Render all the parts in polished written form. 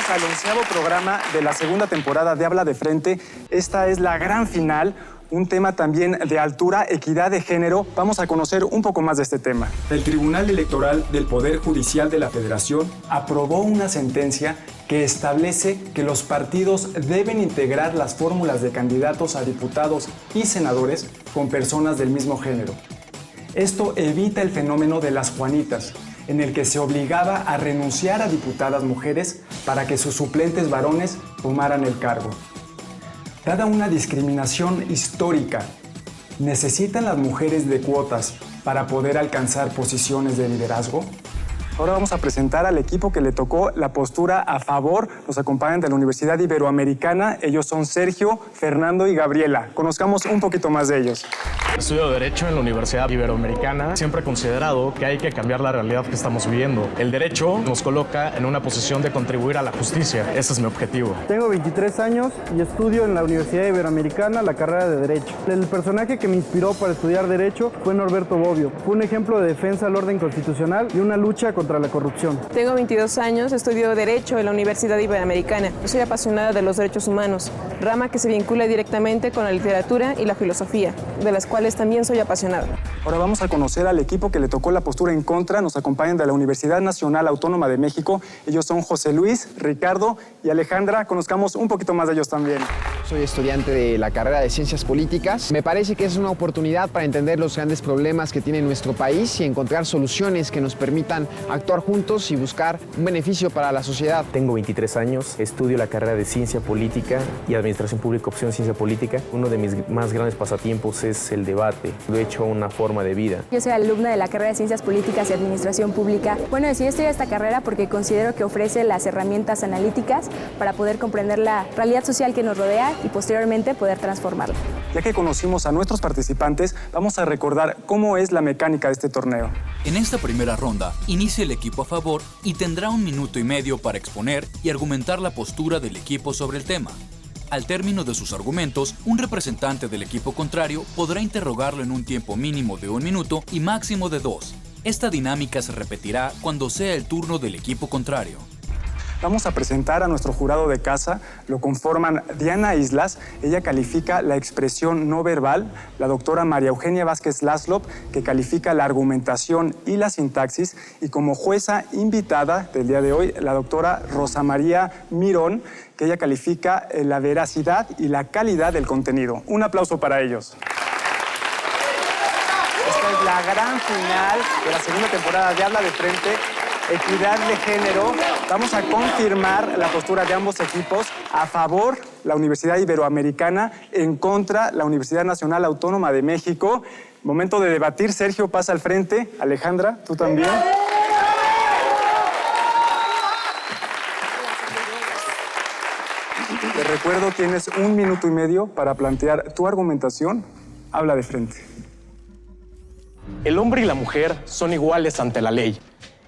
bienvenidos al 11º programa de la segunda temporada de Habla de Frente. Esta es la gran final, un tema también de altura, equidad de género. Vamos a conocer un poco más de este tema. El Tribunal Electoral del Poder Judicial de la Federación aprobó una sentencia que establece que los partidos deben integrar las fórmulas de candidatos a diputados y senadores con personas del mismo género. Esto evita el fenómeno de las Juanitas, en el que se obligaba a renunciar a diputadas mujeres para que sus suplentes varones tomaran el cargo. Dada una discriminación histórica, ¿necesitan las mujeres de cuotas para poder alcanzar posiciones de liderazgo? Ahora vamos a presentar al equipo que le tocó la postura a favor. Nos acompañan de la Universidad Iberoamericana. Ellos son Sergio, Fernando y Gabriela. Conozcamos un poquito más de ellos. Estudio Derecho en la Universidad Iberoamericana. Siempre he considerado que hay que cambiar la realidad que estamos viviendo. El derecho nos coloca en una posición de contribuir a la justicia. Ese es mi objetivo. Tengo 23 años y estudio en la Universidad Iberoamericana la carrera de Derecho. El personaje que me inspiró para estudiar Derecho fue Norberto Bobbio. Fue un ejemplo de defensa al orden constitucional y una lucha contra la corrupción. Tengo 22 años, estudio Derecho en la Universidad Iberoamericana. Soy apasionada de los derechos humanos, rama que se vincula directamente con la literatura y la filosofía, de las cuales también soy apasionada. Ahora vamos a conocer al equipo que le tocó la postura en contra. Nos acompañan de la Universidad Nacional Autónoma de México. Ellos son José Luis, Ricardo y Alejandra. Conozcamos un poquito más de ellos también. Soy estudiante de la carrera de Ciencias Políticas. Me parece que es una oportunidad para entender los grandes problemas que tiene nuestro país y encontrar soluciones que nos permitan actuar juntos y buscar un beneficio para la sociedad. Tengo 23 años, estudio la carrera de Ciencia Política y Administración Pública, opción Ciencia Política. Uno de mis más grandes pasatiempos es el debate. Lo he hecho una forma de vida. Yo soy alumna de la carrera de Ciencias Políticas y Administración Pública. Bueno, decidí estudiar esta carrera porque considero que ofrece las herramientas analíticas para poder comprender la realidad social que nos rodea y posteriormente poder transformarla. Ya que conocimos a nuestros participantes, vamos a recordar cómo es la mecánica de este torneo. En esta primera ronda, inicia el equipo a favor y tendrá 1 minuto y medio para exponer y argumentar la postura del equipo sobre el tema. Al término de sus argumentos, un representante del equipo contrario podrá interrogarlo en un tiempo mínimo de 1 minuto y máximo de 2. Esta dinámica se repetirá cuando sea el turno del equipo contrario. Vamos a presentar a nuestro jurado de casa. Lo conforman Diana Islas, ella califica la expresión no verbal, la doctora María Eugenia Vázquez Láslop, que califica la argumentación y la sintaxis, y como jueza invitada del día de hoy, la doctora Rosa María Mirón, que ella califica la veracidad y la calidad del contenido. Un aplauso para ellos. Esta es la gran final de la segunda temporada de Habla de Frente. Equidad de género. Vamos a confirmar la postura de ambos equipos. A favor, la Universidad Iberoamericana. En contra, la Universidad Nacional Autónoma de México. Momento de debatir. Sergio, pasa al frente. Alejandra, tú también. Te recuerdo, tienes 1 minuto y medio para plantear tu argumentación. Habla de frente. El hombre y la mujer son iguales ante la ley.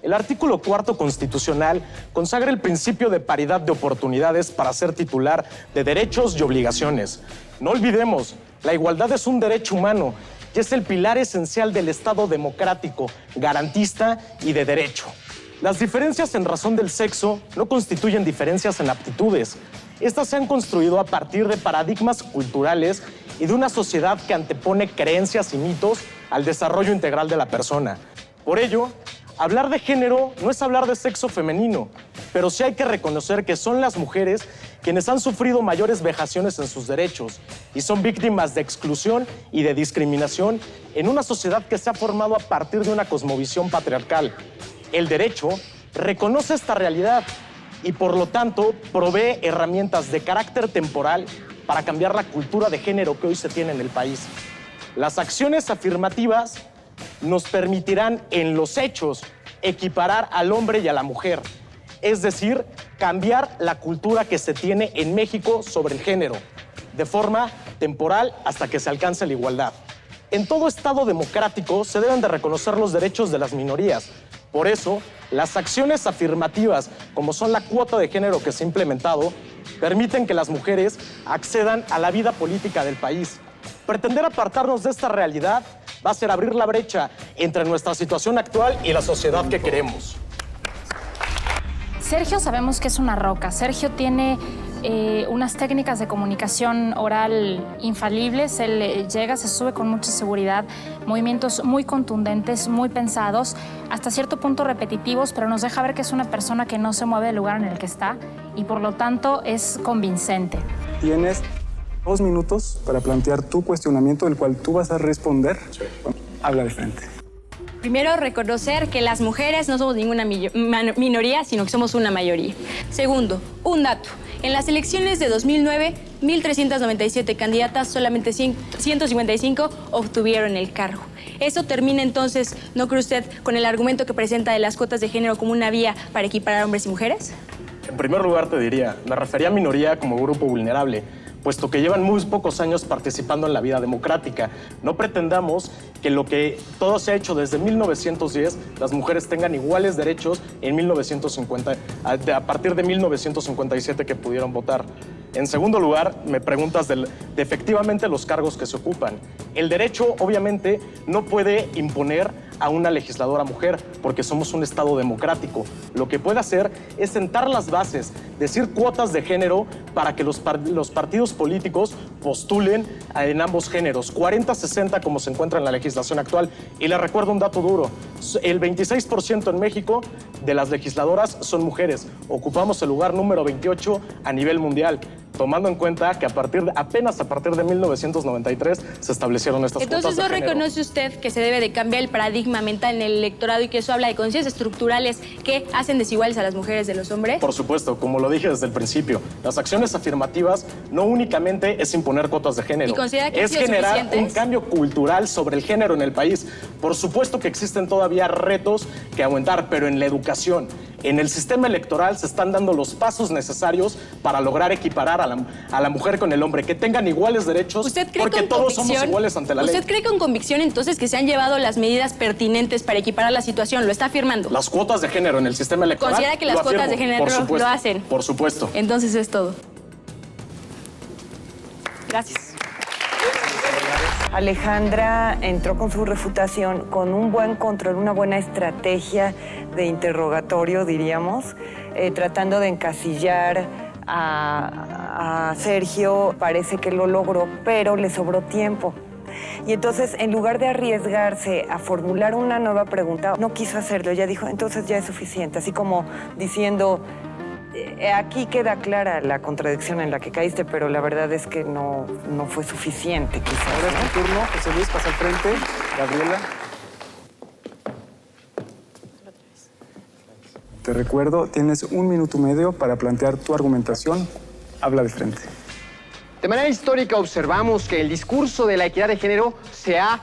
El artículo 4 constitucional consagra el principio de paridad de oportunidades para ser titular de derechos y obligaciones. No olvidemos, la igualdad es un derecho humano y es el pilar esencial del Estado democrático, garantista y de derecho. Las diferencias en razón del sexo no constituyen diferencias en aptitudes. Estas se han construido a partir de paradigmas culturales y de una sociedad que antepone creencias y mitos al desarrollo integral de la persona. Por ello, hablar de género no es hablar de sexo femenino, pero sí hay que reconocer que son las mujeres quienes han sufrido mayores vejaciones en sus derechos y son víctimas de exclusión y de discriminación en una sociedad que se ha formado a partir de una cosmovisión patriarcal. El derecho reconoce esta realidad y por lo tanto provee herramientas de carácter temporal para cambiar la cultura de género que hoy se tiene en el país. Las acciones afirmativas nos permitirán en los hechos equiparar al hombre y a la mujer, es decir, cambiar la cultura que se tiene en México sobre el género, de forma temporal hasta que se alcance la igualdad. En todo Estado democrático se deben de reconocer los derechos de las minorías. Por eso, las acciones afirmativas, como son la cuota de género que se ha implementado, permiten que las mujeres accedan a la vida política del país. Pretender apartarnos de esta realidad va a ser abrir la brecha entre nuestra situación actual y la sociedad que queremos. Sergio sabemos que es una roca. Sergio tiene unas técnicas de comunicación oral infalibles. Él llega, se sube con mucha seguridad, movimientos muy contundentes, muy pensados, hasta cierto punto repetitivos, pero nos deja ver que es una persona que no se mueve del lugar en el que está y por lo tanto es convincente. Tienes 2 minutos para plantear tu cuestionamiento, del cual tú vas a responder. Bueno, habla de frente. Primero, reconocer que las mujeres no somos ninguna minoría, sino que somos una mayoría. Segundo, un dato. En las elecciones de 2009, 1.397 candidatas, solamente 155 obtuvieron el cargo. ¿Eso termina entonces, no cree usted, con el argumento que presenta de las cuotas de género como una vía para equiparar hombres y mujeres? En primer lugar te diría, me refería a minoría como grupo vulnerable, puesto que llevan muy pocos años participando en la vida democrática. No pretendamos que todo se ha hecho desde 1910, las mujeres tengan iguales derechos en 1950, a partir de 1957 que pudieron votar. En segundo lugar, me preguntas de efectivamente los cargos que se ocupan. El derecho, obviamente, no puede imponer a una legisladora mujer, porque somos un Estado democrático. Lo que puede hacer es sentar las bases, decir cuotas de género para que los partidos políticos postulen en ambos géneros, 40-60 como se encuentra en la legislación actual. Y les recuerdo un dato duro, el 26% en México de las legisladoras son mujeres. Ocupamos el lugar número 28 a nivel mundial, tomando en cuenta que apenas a partir de 1993 se establecieron estas cuotas de género. Entonces, ¿no reconoce usted que se debe de cambiar el paradigma mental en el electorado y que eso habla de conciencias estructurales que hacen desiguales a las mujeres de los hombres? Por supuesto, como lo dije desde el principio, las acciones afirmativas no únicamente es imponer cuotas de género, ¿Y considera que es generar un cambio cultural sobre el género en el país. Por supuesto que existen todavía retos que aumentar, pero en la educación, en el sistema electoral se están dando los pasos necesarios para lograr equiparar a la mujer con el hombre, que tengan iguales derechos, porque todos somos iguales ante la ley. ¿Usted cree con convicción entonces que se han llevado las medidas pertinentes para equiparar la situación? ¿Lo está afirmando? Las cuotas de género en el sistema electoral. ¿Considera que las cuotas de género lo hacen? Por supuesto. Entonces es todo. Gracias. Alejandra entró con su refutación con un buen control, una buena estrategia de interrogatorio, diríamos, tratando de encasillar a Sergio. Parece que lo logró, pero le sobró tiempo. Y entonces, en lugar de arriesgarse a formular una nueva pregunta, no quiso hacerlo. Ella dijo, entonces ya es suficiente. Así como diciendo, aquí queda clara la contradicción en la que caíste, pero la verdad es que no fue suficiente, quizás. Ahora es tu turno, José Luis, pasa al frente. Gabriela. Te recuerdo, tienes 1 minuto y medio para plantear tu argumentación. Habla de frente. De manera histórica observamos que el discurso de la equidad de género se ha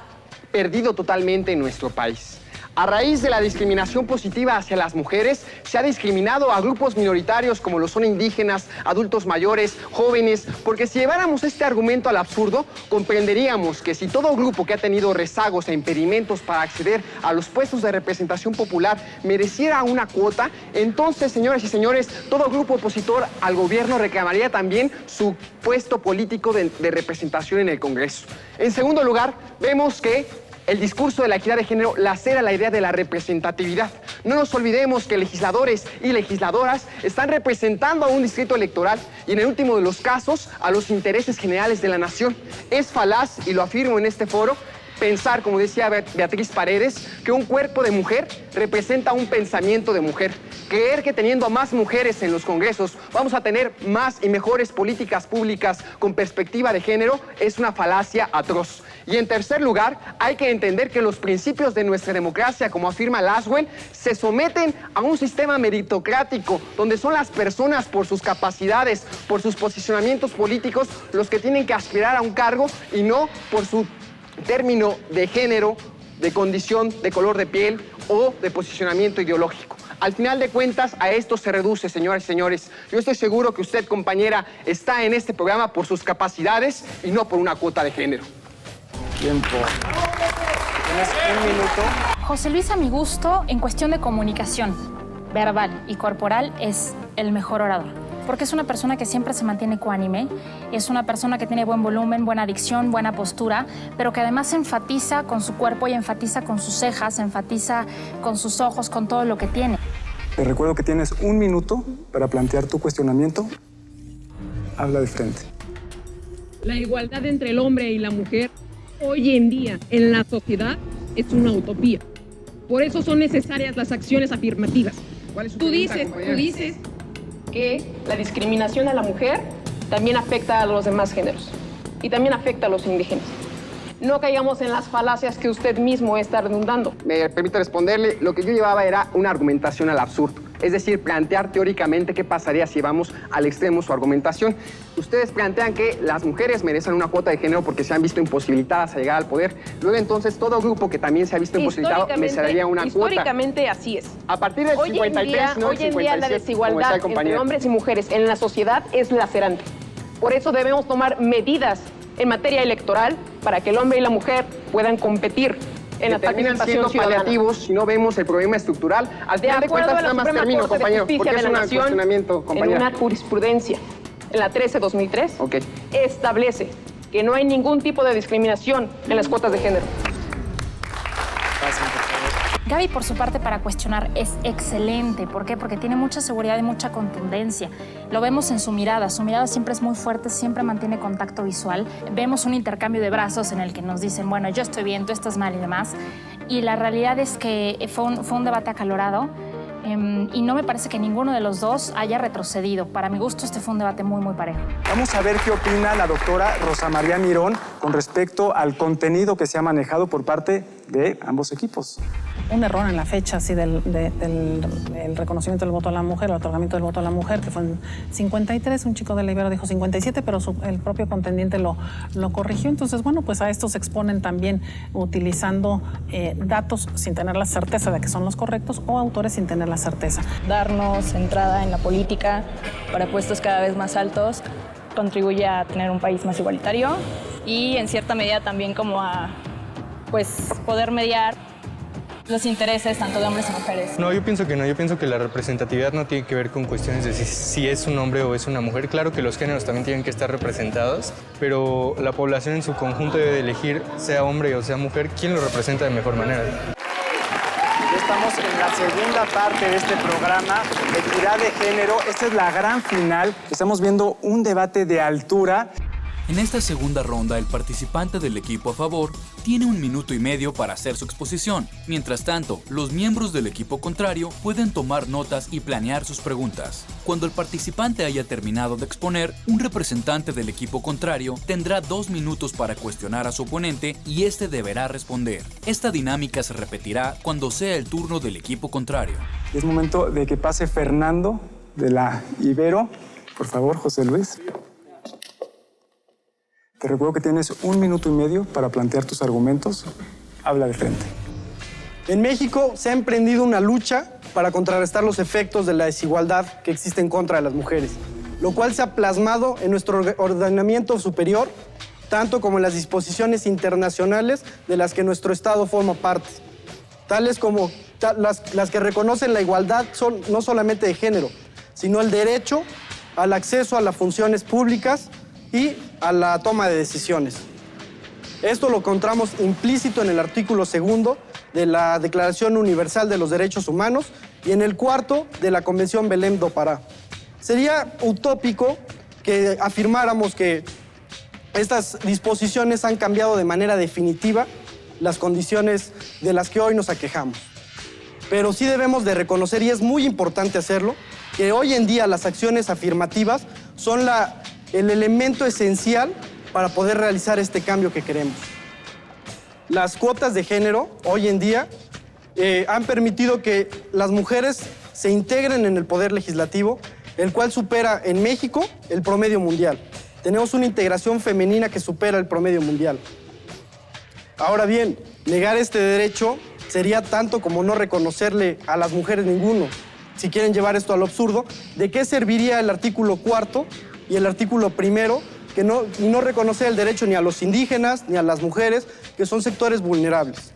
perdido totalmente en nuestro país. A raíz de la discriminación positiva hacia las mujeres, se ha discriminado a grupos minoritarios como lo son indígenas, adultos mayores, jóvenes, porque si lleváramos este argumento al absurdo, comprenderíamos que si todo grupo que ha tenido rezagos e impedimentos para acceder a los puestos de representación popular mereciera una cuota, entonces, señoras y señores, todo grupo opositor al gobierno reclamaría también su puesto político de representación en el Congreso. En segundo lugar, vemos que el discurso de la equidad de género lacera la idea de la representatividad. No nos olvidemos que legisladores y legisladoras están representando a un distrito electoral y en el último de los casos a los intereses generales de la nación. Es falaz, y lo afirmo en este foro, pensar, como decía Beatriz Paredes, que un cuerpo de mujer representa un pensamiento de mujer. Creer que teniendo a más mujeres en los congresos vamos a tener más y mejores políticas públicas con perspectiva de género es una falacia atroz. Y en tercer lugar, hay que entender que los principios de nuestra democracia, como afirma Laswell, se someten a un sistema meritocrático, donde son las personas por sus capacidades, por sus posicionamientos políticos, los que tienen que aspirar a un cargo y no por su término de género, de condición, de color de piel o de posicionamiento ideológico. Al final de cuentas, a esto se reduce, señoras y señores. Yo estoy seguro que usted, compañera, está en este programa por sus capacidades y no por una cuota de género. Tiempo. Tienes 1 minuto. José Luis, a mi gusto, en cuestión de comunicación verbal y corporal, es el mejor orador. Porque es una persona que siempre se mantiene ecuánime, es una persona que tiene buen volumen, buena dicción, buena postura, pero que además enfatiza con su cuerpo y enfatiza con sus cejas, enfatiza con sus ojos, con todo lo que tiene. Te recuerdo que tienes 1 minuto para plantear tu cuestionamiento. Habla de frente. La igualdad entre el hombre y la mujer hoy en día en la sociedad es una utopía. Por eso son necesarias las acciones afirmativas. Tú dices que la discriminación a la mujer también afecta a los demás géneros y también afecta a los indígenas. No caigamos en las falacias que usted mismo está redundando. Me permite responderle, lo que yo llevaba era una argumentación al absurdo. Es decir, plantear teóricamente qué pasaría si vamos al extremo su argumentación. Ustedes plantean que las mujeres merecen una cuota de género porque se han visto imposibilitadas a llegar al poder. Luego entonces todo grupo que también se ha visto imposibilitado merecería una cuota. Históricamente así es. A partir del 53, no el 57, hoy en día la desigualdad entre hombres y mujeres en la sociedad es lacerante. Por eso debemos tomar medidas en materia electoral para que el hombre y la mujer puedan competir en la participación ciudadana. Paliativos si no vemos el problema estructural. Al final de cuentas, nada más termino, compañero, porque es un cuestionamiento, compañero. En una jurisprudencia, en la 13-2003, establece que no hay ningún tipo de discriminación en las cuotas de género. Gaby, por su parte, para cuestionar es excelente. ¿Por qué? Porque tiene mucha seguridad y mucha contundencia. Lo vemos en su mirada. Su mirada siempre es muy fuerte, siempre mantiene contacto visual. Vemos un intercambio de brazos en el que nos dicen, bueno, yo estoy bien, tú estás mal y demás. Y la realidad es que fue un debate acalorado y no me parece que ninguno de los dos haya retrocedido. Para mi gusto, este fue un debate muy, muy parejo. Vamos a ver qué opina la doctora Rosa María Mirón con respecto al contenido que se ha manejado por parte de ambos equipos. Un error en la fecha así del reconocimiento del voto a la mujer, el otorgamiento del voto a la mujer, que fue en 53, un chico de la Ibero dijo 57, pero el propio contendiente lo corrigió. Entonces, bueno, pues a esto se exponen también utilizando datos sin tener la certeza de que son los correctos o autores sin tener la certeza. Darnos entrada en la política para puestos cada vez más altos contribuye a tener un país más igualitario y en cierta medida también como a poder mediar los intereses tanto de hombres y mujeres. No, yo pienso que no. Yo pienso que la representatividad no tiene que ver con cuestiones de si es un hombre o es una mujer. Claro que los géneros también tienen que estar representados, pero la población en su conjunto debe elegir, sea hombre o sea mujer, quién lo representa de mejor manera. Ya estamos en la segunda parte de este programa, Equidad de Género. Esta es la gran final. Estamos viendo un debate de altura. En esta segunda ronda, el participante del equipo a favor tiene 1 minuto y medio para hacer su exposición. Mientras tanto, los miembros del equipo contrario pueden tomar notas y planear sus preguntas. Cuando el participante haya terminado de exponer, un representante del equipo contrario tendrá 2 minutos para cuestionar a su oponente y este deberá responder. Esta dinámica se repetirá cuando sea el turno del equipo contrario. Es momento de que pase Fernando de la Ibero. Por favor, José Luis. Te recuerdo que tienes 1 minuto y medio para plantear tus argumentos. Habla de frente. En México se ha emprendido una lucha para contrarrestar los efectos de la desigualdad que existe en contra de las mujeres, lo cual se ha plasmado en nuestro ordenamiento superior, tanto como en las disposiciones internacionales de las que nuestro Estado forma parte, tales como las que reconocen la igualdad no solamente de género, sino el derecho al acceso a las funciones públicas y a la toma de decisiones. Esto lo encontramos implícito en el artículo 2 de la Declaración Universal de los Derechos Humanos y en el 4 de la Convención Belém do Pará. Sería utópico que afirmáramos que estas disposiciones han cambiado de manera definitiva las condiciones de las que hoy nos aquejamos. Pero sí debemos de reconocer, y es muy importante hacerlo, que hoy en día las acciones afirmativas son el elemento esencial para poder realizar este cambio que queremos. Las cuotas de género hoy en día han permitido que las mujeres se integren en el poder legislativo, el cual supera en México el promedio mundial. Tenemos una integración femenina que supera el promedio mundial. Ahora bien, negar este derecho sería tanto como no reconocerle a las mujeres ninguno. Si quieren llevar esto al absurdo, ¿de qué serviría el artículo 4 y el artículo 1 y no reconocer el derecho ni a los indígenas ni a las mujeres, que son sectores vulnerables?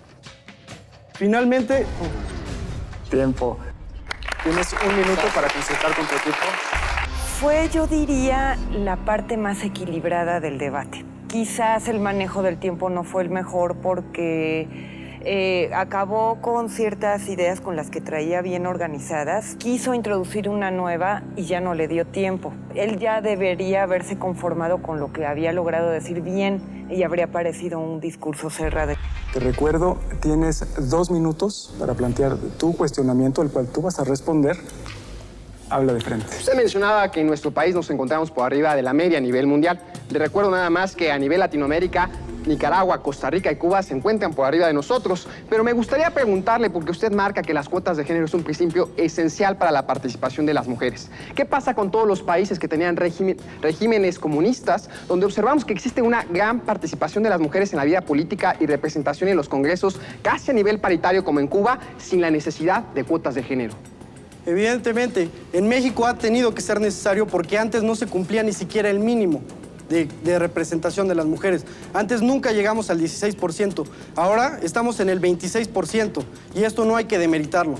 Finalmente... Tiempo. Tienes 1 minuto para consultar con tu equipo. Fue, yo diría, la parte más equilibrada del debate. Quizás el manejo del tiempo no fue el mejor porque acabó con ciertas ideas con las que traía bien organizadas, quiso introducir una nueva y ya no le dio tiempo. Él ya debería haberse conformado con lo que había logrado decir bien y habría parecido un discurso cerrado. Te recuerdo, tienes 2 minutos para plantear tu cuestionamiento, el cual tú vas a responder. Habla de frente. Usted mencionaba que en nuestro país nos encontramos por arriba de la media a nivel mundial. Le recuerdo nada más que a nivel Latinoamérica, Nicaragua, Costa Rica y Cuba se encuentran por arriba de nosotros. Pero me gustaría preguntarle, porque usted marca que las cuotas de género es un principio esencial para la participación de las mujeres. ¿Qué pasa con todos los países que tenían regímenes comunistas, donde observamos que existe una gran participación de las mujeres en la vida política y representación en los congresos, casi a nivel paritario como en Cuba, sin la necesidad de cuotas de género? Evidentemente, en México ha tenido que ser necesario porque antes no se cumplía ni siquiera el mínimo de representación de las mujeres. Antes nunca llegamos al 16%, ahora estamos en el 26% y esto no hay que demeritarlo.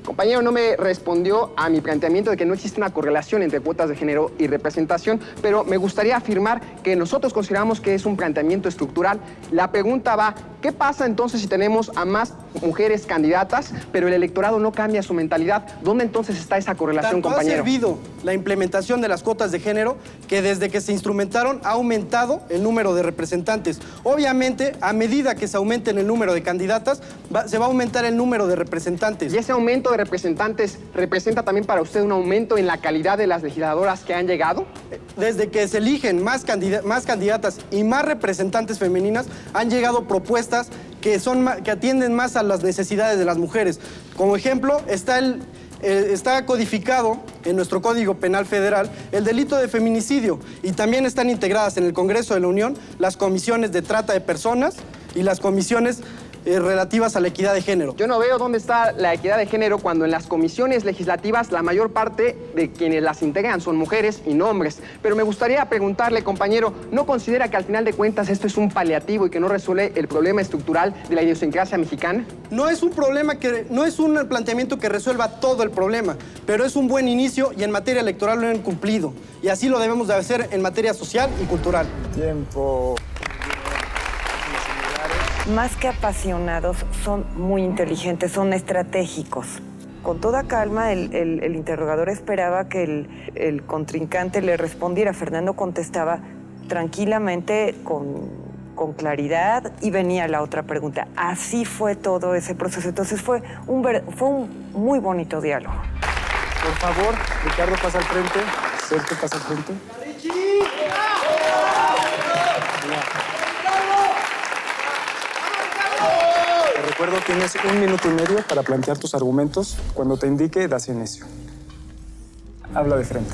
Compañero no me respondió a mi planteamiento de que no existe una correlación entre cuotas de género y representación, pero me gustaría afirmar que nosotros consideramos que es un planteamiento estructural. La pregunta va, ¿qué pasa entonces si tenemos a más mujeres candidatas, pero el electorado no cambia su mentalidad? ¿Dónde entonces está esa correlación, compañero? Ha servido la implementación de las cuotas de género, que desde que se instrumentaron ha aumentado el número de representantes. Obviamente, a medida que se aumente el número de candidatas, se va a aumentar el número de representantes. ¿Y ese aumento de representantes representa también para usted un aumento en la calidad de las legisladoras que han llegado? Desde que se eligen más candidatas y más representantes femeninas, han llegado propuestas que atienden más a las necesidades de las mujeres. Como ejemplo, está codificado en nuestro Código Penal Federal el delito de feminicidio y también están integradas en el Congreso de la Unión las comisiones de trata de personas y las comisiones relativas a la equidad de género. Yo no veo dónde está la equidad de género cuando en las comisiones legislativas la mayor parte de quienes las integran son mujeres y no hombres. Pero me gustaría preguntarle, compañero, ¿no considera que al final de cuentas esto es un paliativo y que no resuelve el problema estructural de la idiosincrasia mexicana? No es un planteamiento que resuelva todo el problema, pero es un buen inicio y en materia electoral lo han cumplido. Y así lo debemos de hacer en materia social y cultural. Tiempo. Más que apasionados, son muy inteligentes, son estratégicos. Con toda calma, el interrogador esperaba que el contrincante le respondiera. Fernando contestaba tranquilamente, con claridad, y venía la otra pregunta. Así fue todo ese proceso. Entonces fue un muy bonito diálogo. Por favor, Ricardo, pasa al frente. Sergio, pasa al frente. Te recuerdo, tienes 1 minuto y medio para plantear tus argumentos. Cuando te indique, das inicio. Habla de frente.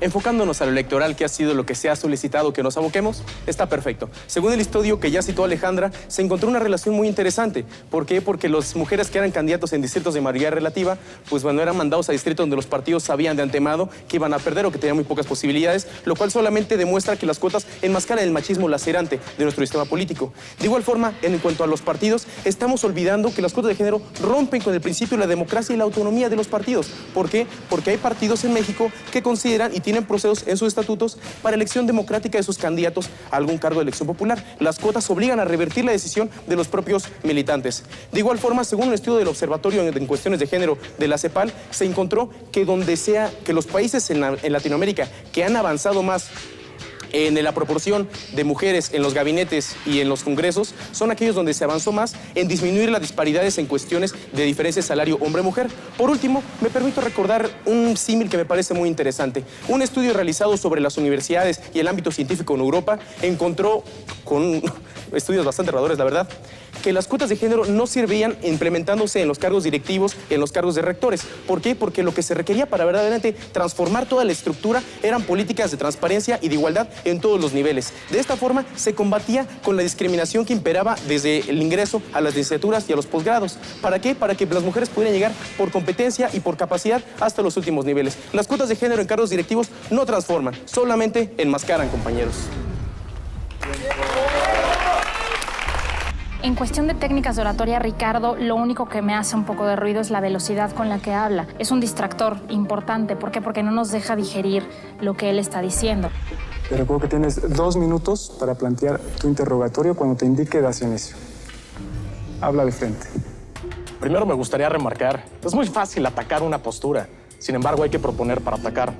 Enfocándonos a lo electoral, que ha sido lo que se ha solicitado que nos aboquemos, está perfecto. Según el estudio que ya citó Alejandra, se encontró una relación muy interesante. ¿Por qué? Porque las mujeres que eran candidatos en distritos de mayoría relativa, pues bueno, eran mandados a distritos donde los partidos sabían de antemano que iban a perder o que tenían muy pocas posibilidades, lo cual solamente demuestra que las cuotas enmascaran el machismo lacerante de nuestro sistema político. De igual forma, en cuanto a los partidos, estamos olvidando que las cuotas de género rompen con el principio de la democracia y la autonomía de los partidos. ¿Por qué? Porque hay partidos en México que consideran y tienen procesos en sus estatutos para elección democrática de sus candidatos a algún cargo de elección popular. Las cuotas obligan a revertir la decisión de los propios militantes. De igual forma, según un estudio del Observatorio en Cuestiones de Género de la CEPAL, se encontró que que los países en Latinoamérica que han avanzado más en la proporción de mujeres en los gabinetes y en los congresos son aquellos donde se avanzó más en disminuir las disparidades en cuestiones de diferencia de salario hombre-mujer. Por último, me permito recordar un símil que me parece muy interesante. Un estudio realizado sobre las universidades y el ámbito científico en Europa encontró, con estudios bastante aterradores, la verdad, que las cuotas de género no servían implementándose en los cargos directivos y en los cargos de rectores. ¿Por qué? Porque lo que se requería para verdaderamente transformar toda la estructura eran políticas de transparencia y de igualdad en todos los niveles. De esta forma se combatía con la discriminación que imperaba desde el ingreso a las licenciaturas y a los posgrados. ¿Para qué? Para que las mujeres pudieran llegar por competencia y por capacidad hasta los últimos niveles. Las cuotas de género en cargos directivos no transforman, solamente enmascaran, compañeros. En cuestión de técnicas de oratoria, Ricardo, lo único que me hace un poco de ruido es la velocidad con la que habla. Es un distractor importante. ¿Por qué? Porque no nos deja digerir lo que él está diciendo. Te recuerdo que tienes 2 minutos para plantear tu interrogatorio. Cuando te indique, das inicio. habla de frente. Primero me gustaría remarcar, es muy fácil atacar una postura, sin embargo hay que proponer para atacar.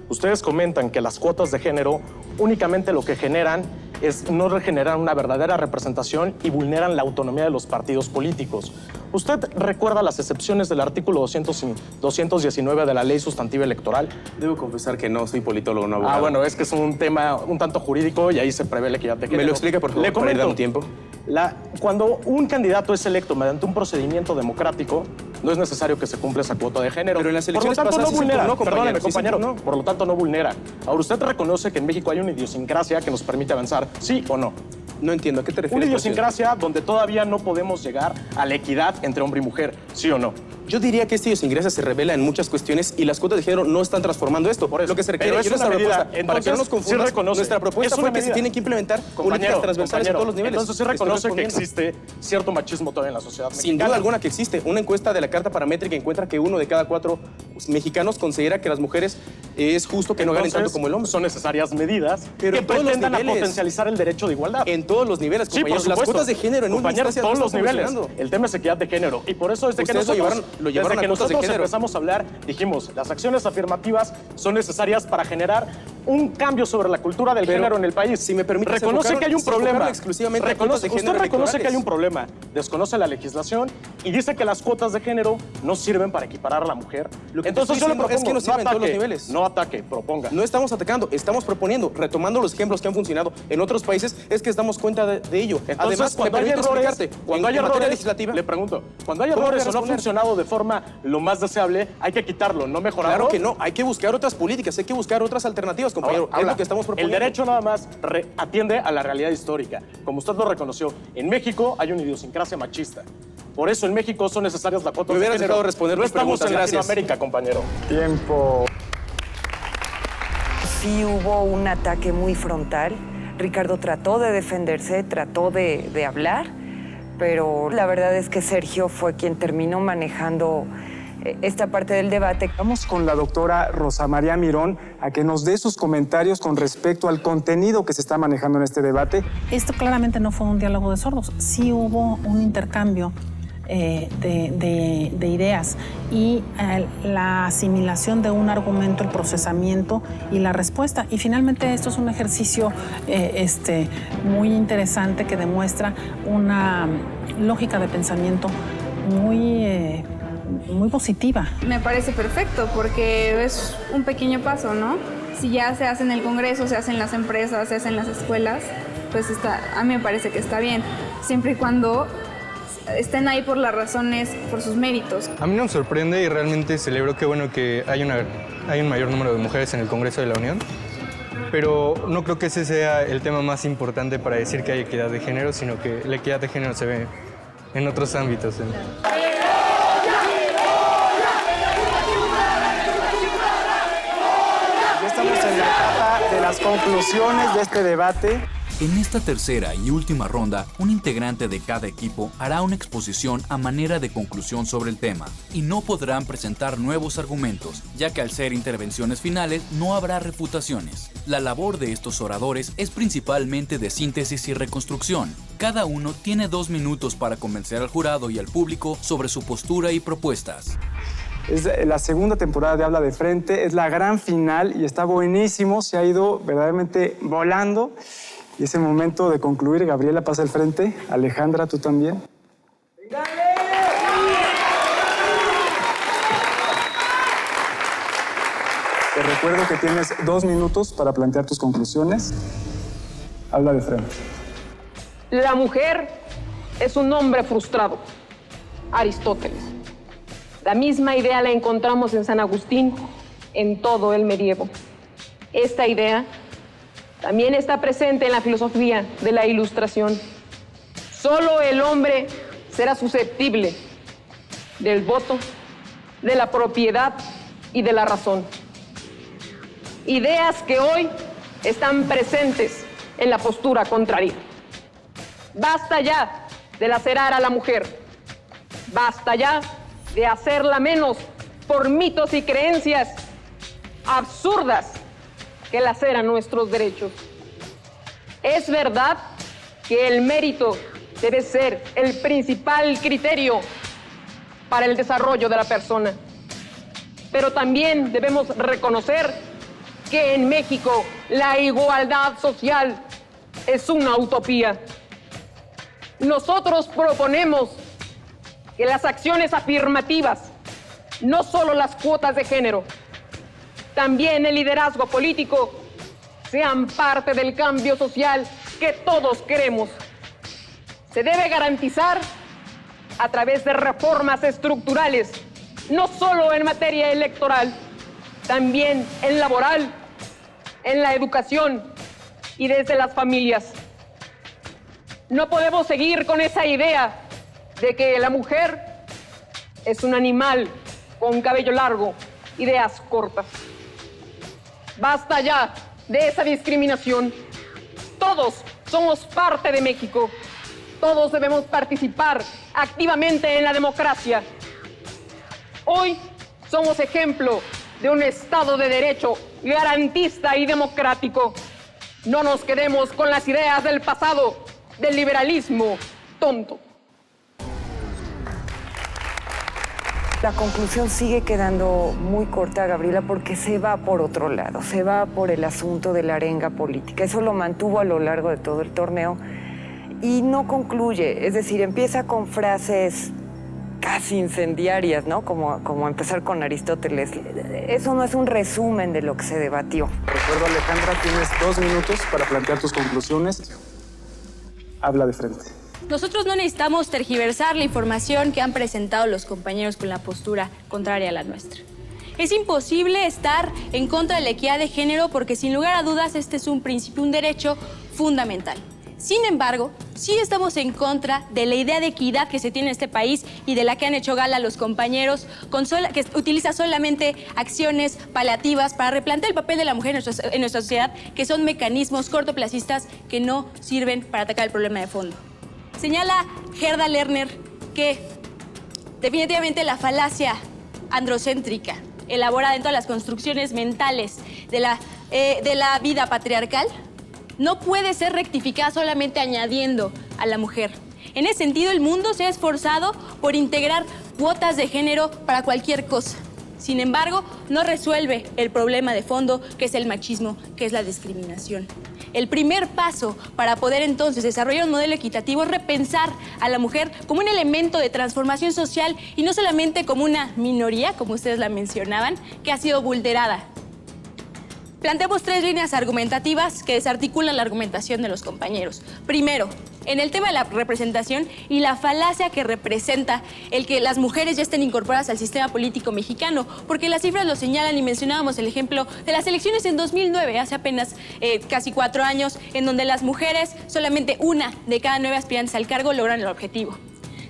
Ustedes comentan que las cuotas de género únicamente lo que generan es no generar una verdadera representación y vulneran la autonomía de los partidos políticos. ¿Usted recuerda las excepciones del artículo 219 de la Ley Sustantiva Electoral? Debo confesar que no soy politólogo, no abogado. Bueno, es que es un tema un tanto jurídico y ahí se prevé la equidad de género. ¿Me lo explica, por favor, Le comento, para ir dando tiempo? Cuando un candidato es electo mediante un procedimiento democrático, no es necesario que se cumpla esa cuota de género. Pero en las elecciones por lo tanto, pasadas no vulnera. no, compañero. Perdóneme, compañero. No. Por lo tanto, no vulnera. Ahora, ¿usted reconoce que en México hay una idiosincrasia que nos permite avanzar? ¿Sí o no? No entiendo. ¿A qué te refieres? Una idiosincrasia donde todavía no podemos llegar a la equidad entre hombre y mujer. ¿Sí o no? Yo diría que esta idiosincrasia se revela en muchas cuestiones y las cuotas de género no están transformando esto. Por eso. Lo que se requiere es nuestra propuesta. Entonces, para que no nos confundas, nuestra propuesta fue que se tienen que implementar políticas transversales en todos los niveles. Entonces, sí reconoce que existe cierto machismo todavía en la sociedad mexicana. Sin duda alguna que existe. Una encuesta de la Carta Paramétrica encuentra que 1 de cada 4 mexicanos considera que las mujeres es justo que no ganen tanto como el hombre. Son necesarias medidas que pretendan a potencializar el derecho de igualdad. En todos los niveles, compañeros. Sí, las cuotas de género en una instancia todos los niveles. El tema es equidad de género. Y por eso desde que nosotros empezamos a hablar, dijimos, las acciones afirmativas son necesarias para generar un cambio sobre la cultura del género en el país. Si me permite, reconoce que hay un problema. Usted reconoce que hay un problema, desconoce la legislación y dice que las cuotas de género no sirven para equiparar a la mujer. Entonces yo le propongo, es que no sirven en todos los niveles. No ataque, proponga. No estamos atacando, estamos proponiendo, retomando los ejemplos que han funcionado en otros países, es que damos cuenta de ello. Entonces, además, cuando hay errores, legislativa, le pregunto, cuando hay errores o no ha funcionado de forma lo más deseable, hay que quitarlo, no mejorarlo. Claro que no, hay que buscar otras políticas, hay que buscar otras alternativas, compañero. Es lo que estamos proponiendo. El derecho nada más atiende a la realidad histórica. Como usted lo reconoció, en México hay una idiosincrasia machista. Por eso en México son necesarias las cuotas de género. Me hubieras dejado responder mis preguntas. No estamos en Latinoamérica, compañero. Tiempo. Sí hubo un ataque muy frontal. Ricardo trató de defenderse, trató de hablar, pero la verdad es que Sergio fue quien terminó manejando esta parte del debate. Vamos con la doctora Rosa María Mirón a que nos dé sus comentarios con respecto al contenido que se está manejando en este debate. Esto claramente no fue un diálogo de sordos. Sí hubo un intercambio de ideas y la asimilación de un argumento, el procesamiento y la respuesta. Y finalmente esto es un ejercicio muy interesante que demuestra una lógica de pensamiento muy positiva. Me parece perfecto porque es un pequeño paso, ¿no? Si ya se hace en el Congreso, se hace en las empresas, se hace en las escuelas, pues a mí me parece que está bien, siempre y cuando estén ahí por las razones, por sus méritos. A mí no me sorprende y realmente celebro que bueno que hay un mayor número de mujeres en el Congreso de la Unión, pero no creo que ese sea el tema más importante para decir que hay equidad de género, sino que la equidad de género se ve en otros ámbitos. Estamos en la etapa de las conclusiones de este debate. En esta tercera y última ronda, un integrante de cada equipo hará una exposición a manera de conclusión sobre el tema, y no podrán presentar nuevos argumentos, ya que al ser intervenciones finales no habrá refutaciones. La labor de estos oradores es principalmente de síntesis y reconstrucción. Cada uno tiene 2 minutos para convencer al jurado y al público sobre su postura y propuestas. Es la segunda temporada de Habla de Frente, es la gran final y está buenísimo, se ha ido verdaderamente volando. Y es el momento de concluir. Gabriela, pasa al frente. Alejandra, tú también. Te recuerdo que tienes 2 minutos para plantear tus conclusiones. Habla de frente. La mujer es un hombre frustrado. Aristóteles. La misma idea la encontramos en San Agustín, en todo el medievo. Esta idea también está presente en la filosofía de la Ilustración. Solo el hombre será susceptible del voto, de la propiedad y de la razón. Ideas que hoy están presentes en la postura contraria. Basta ya de lacerar a la mujer. Basta ya de hacerla menos por mitos y creencias absurdas que laceran nuestros derechos. Es verdad que el mérito debe ser el principal criterio para el desarrollo de la persona. Pero también debemos reconocer que en México la igualdad social es una utopía. Nosotros proponemos que las acciones afirmativas, no solo las cuotas de género, también el liderazgo político, sean parte del cambio social que todos queremos. Se debe garantizar a través de reformas estructurales, no solo en materia electoral, también en laboral, en la educación y desde las familias. No podemos seguir con esa idea de que la mujer es un animal con cabello largo, ideas cortas. Basta ya de esa discriminación. Todos somos parte de México. Todos debemos participar activamente en la democracia. Hoy somos ejemplo de un Estado de Derecho garantista y democrático. No nos quedemos con las ideas del pasado, del liberalismo tonto. La conclusión sigue quedando muy corta, Gabriela, porque se va por otro lado, se va por el asunto de la arenga política. Eso lo mantuvo a lo largo de todo el torneo y no concluye, es decir, empieza con frases casi incendiarias, ¿no? Como empezar con Aristóteles. Eso no es un resumen de lo que se debatió. Recuerdo, Alejandra, tienes 2 minutos para plantear tus conclusiones. Habla de frente. Nosotros no necesitamos tergiversar la información que han presentado los compañeros con la postura contraria a la nuestra. Es imposible estar en contra de la equidad de género porque, sin lugar a dudas, este es un principio, un derecho fundamental. Sin embargo, sí estamos en contra de la idea de equidad que se tiene en este país y de la que han hecho gala los compañeros, que utiliza solamente acciones paliativas para replantear el papel de la mujer en nuestra sociedad, que son mecanismos cortoplacistas que no sirven para atacar el problema de fondo. Señala Gerda Lerner que definitivamente la falacia androcéntrica elaborada en todas las construcciones mentales de la vida patriarcal no puede ser rectificada solamente añadiendo a la mujer. En ese sentido, el mundo se ha esforzado por integrar cuotas de género para cualquier cosa. Sin embargo, no resuelve el problema de fondo, que es el machismo, que es la discriminación. El primer paso para poder entonces desarrollar un modelo equitativo es repensar a la mujer como un elemento de transformación social y no solamente como una minoría, como ustedes la mencionaban, que ha sido vulnerada. Planteamos 3 líneas argumentativas que desarticulan la argumentación de los compañeros. Primero, en el tema de la representación y la falacia que representa el que las mujeres ya estén incorporadas al sistema político mexicano, porque las cifras lo señalan y mencionábamos el ejemplo de las elecciones en 2009, hace apenas casi 4 años, en donde las mujeres, solamente 1 de cada 9 aspirantes al cargo, logran el objetivo.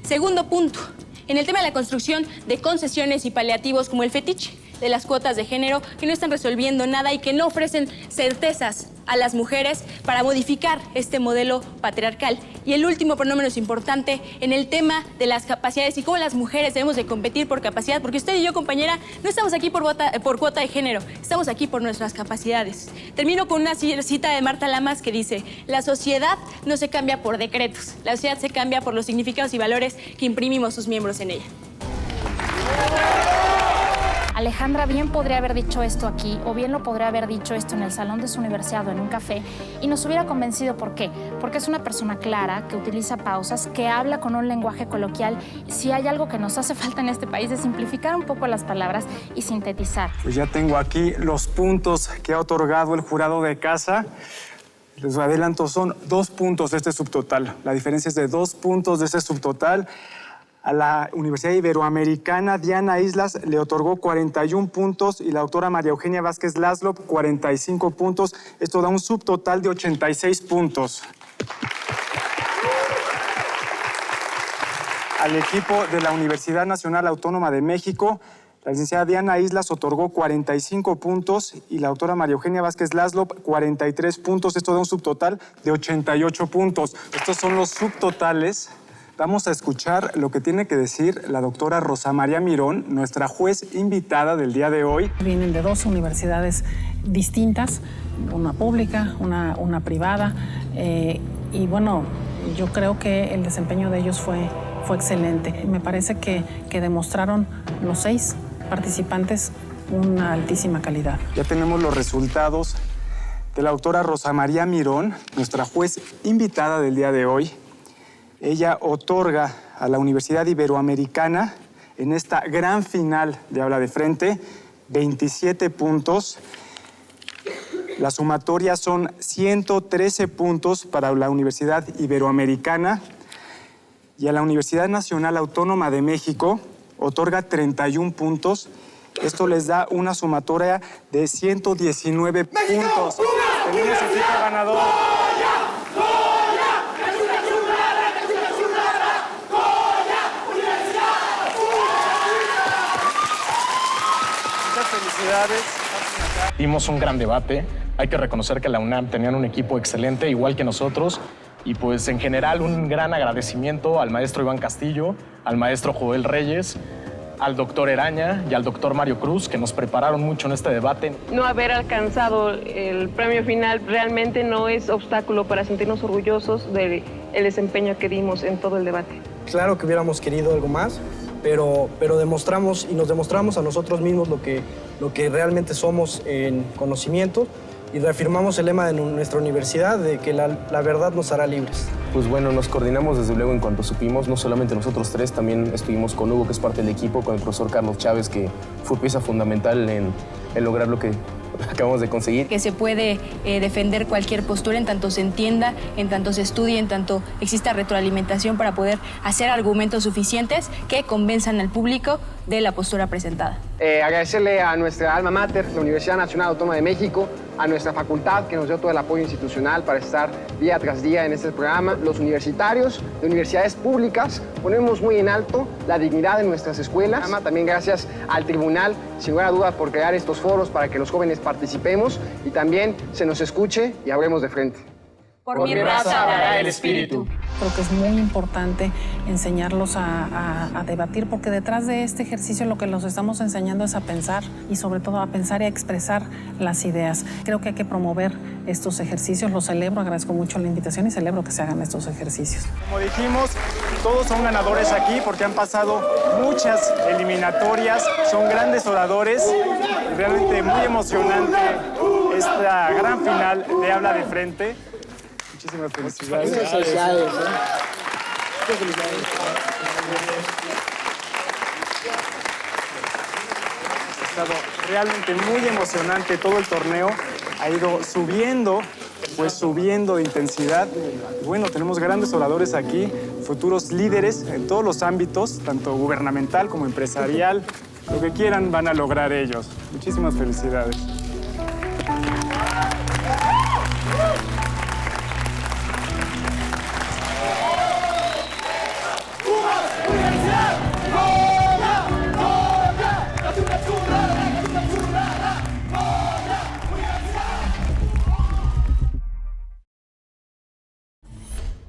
Segundo punto, en el tema de la construcción de concesiones y paliativos como el fetiche de las cuotas de género, que no están resolviendo nada y que no ofrecen certezas a las mujeres para modificar este modelo patriarcal. Y el último, pero no menos importante, en el tema de las capacidades y cómo las mujeres debemos de competir por capacidad, porque usted y yo, compañera, no estamos aquí por cuota de género, estamos aquí por nuestras capacidades. Termino con una cita de Marta Lamas que dice: la sociedad no se cambia por decretos, la sociedad se cambia por los significados y valores que imprimimos sus miembros en ella. Alejandra bien podría haber dicho esto aquí, o bien lo podría haber dicho esto en el salón de su universidad o en un café, y nos hubiera convencido. ¿Por qué? Porque es una persona clara, que utiliza pausas, que habla con un lenguaje coloquial. Si hay algo que nos hace falta en este país es simplificar un poco las palabras y sintetizar. Pues ya tengo aquí los puntos que ha otorgado el jurado de casa. Les adelanto, son 2 puntos de este subtotal. La diferencia es de 2 puntos de este subtotal. A la Universidad Iberoamericana, Diana Islas le otorgó 41 puntos y la doctora María Eugenia Vázquez Laszlo 45 puntos. Esto da un subtotal de 86 puntos. Al equipo de la Universidad Nacional Autónoma de México, la licenciada Diana Islas otorgó 45 puntos y la doctora María Eugenia Vázquez Laszlo 43 puntos. Esto da un subtotal de 88 puntos. Estos son los subtotales. Vamos a escuchar lo que tiene que decir la doctora Rosa María Mirón, nuestra juez invitada del día de hoy. Vienen de 2 universidades distintas, una pública, una privada, y bueno, yo creo que el desempeño de ellos fue excelente. Me parece que demostraron los 6 participantes una altísima calidad. Ya tenemos los resultados de la doctora Rosa María Mirón, nuestra juez invitada del día de hoy. Ella otorga a la Universidad Iberoamericana en esta gran final de Habla de Frente 27 puntos. La sumatoria son 113 puntos para la Universidad Iberoamericana y a la Universidad Nacional Autónoma de México otorga 31 puntos. Esto les da una sumatoria de 119 puntos. Tenemos equipo ganador. Muchas felicidades. Dimos un gran debate. Hay que reconocer que la UNAM tenían un equipo excelente, igual que nosotros. Y pues en general un gran agradecimiento al maestro Iván Castillo, al maestro Joel Reyes, al doctor Eraña y al doctor Mario Cruz, que nos prepararon mucho en este debate. No haber alcanzado el premio final realmente no es obstáculo para sentirnos orgullosos del desempeño que dimos en todo el debate. Claro que hubiéramos querido algo más, pero demostramos y nos demostramos a nosotros mismos lo que realmente somos en conocimiento y reafirmamos el lema de nuestra universidad de que la verdad nos hará libres. Pues bueno, nos coordinamos desde luego en cuanto supimos, no solamente nosotros 3, también estuvimos con Hugo, que es parte del equipo, con el profesor Carlos Chávez, que fue pieza fundamental en lograr lo que acabamos de conseguir. Que se puede defender cualquier postura en tanto se entienda, en tanto se estudie, en tanto exista retroalimentación para poder hacer argumentos suficientes que convenzan al público de la postura presentada. Agradecerle a nuestra alma mater, la Universidad Nacional Autónoma de México, a nuestra facultad que nos dio todo el apoyo institucional para estar día tras día en este programa. Los universitarios de universidades públicas ponemos muy en alto la dignidad de nuestras escuelas. También gracias al tribunal, sin lugar a dudas, por crear estos foros para que los jóvenes participemos y también se nos escuche y hablemos de frente. Por mi raza hablará el espíritu. Creo que es muy importante enseñarlos a debatir, porque detrás de este ejercicio lo que los estamos enseñando es a pensar y sobre todo a pensar y a expresar las ideas. Creo que hay que promover estos ejercicios. Los celebro, agradezco mucho la invitación y celebro que se hagan estos ejercicios. Como dijimos, todos son ganadores aquí porque han pasado muchas eliminatorias, son grandes oradores. Realmente muy emocionante esta gran final de Habla de Frente. Muchísimas felicidades. Muchas felicidades. Ha estado realmente muy emocionante todo el torneo. Ha ido subiendo de intensidad. Y bueno, tenemos grandes oradores aquí, futuros líderes en todos los ámbitos, tanto gubernamental como empresarial. Lo que quieran van a lograr ellos. Muchísimas felicidades.